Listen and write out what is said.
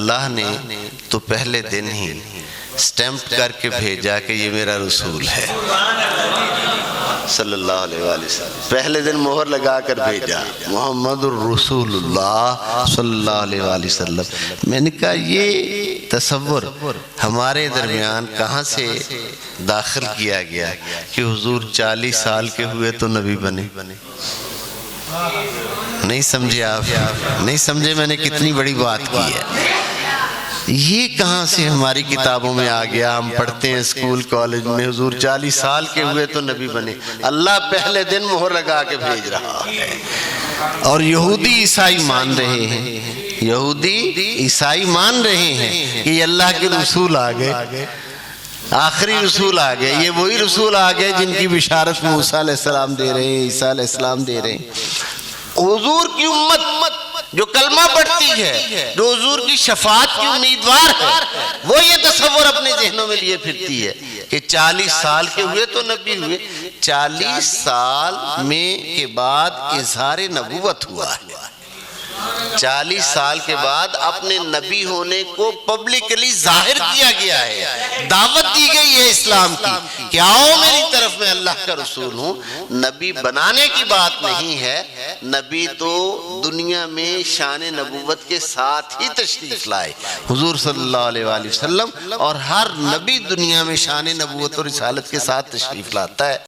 اللہ نے تو پہلے دن ہی سٹیمپ کر کے بھیجا کہ یہ میرا رسول ہے صلی اللہ علیہ وآلہ وسلم، پہلے دن مہر لگا کر بھیجا محمد الرسول اللہ صلی اللہ علیہ وآلہ وسلم۔ میں نے کہا یہ تصور ہمارے درمیان کہاں سے داخل کیا گیا کہ حضور 40 سال کے ہوئے تو نبی بنے؟ نہیں سمجھے آپ؟ نہیں سمجھے میں نے کتنی بڑی بات کی ہے؟ یہ کہاں سے ہماری کتابوں میں آ گیا؟ ہم پڑھتے ہیں اسکول کالج میں حضور 40 سال کے ہوئے تو نبی بنے۔ اللہ پہلے دن مہر لگا کے بھیج رہا ہے، اور یہودی عیسائی مان رہے ہیں، یہودی عیسائی مان رہے ہیں کہ یہ اللہ کے رسول آ گئے، آخری رسول آ گئے، یہ وہی رسول آ گئے جن کی بشارت موسیٰ علیہ السلام دے رہے ہیں، عیسیٰ علیہ السلام دے رہے ہیں۔ حضور کی امت جو کلمہ پڑھتی ہے، جو حضور کی شفاعت کی امیدوار ہے، وہ یہ تصور اپنے ذہنوں میں لیے پھرتی ہے کہ 40 سال کے ہوئے تو نبی ہوئے۔ 40 سال میں کے بعد اظہار نبوت ہوا ہے، 40 سال کے بعد اپنے نبی ہونے کو پبلکلی ظاہر کیا گیا ہے، دعوت دی گئی ہے اسلام کی کہ آؤ میری طرف، میں اللہ کا رسول ہوں۔ نبی بنانے کی بات نہیں ہے، نبی تو دنیا میں شان نبوت کے ساتھ ہی تشریف لائے حضور صلی اللہ علیہ وآلہ وسلم، اور ہر نبی دنیا میں شان نبوت اور رسالت کے ساتھ تشریف لاتا ہے۔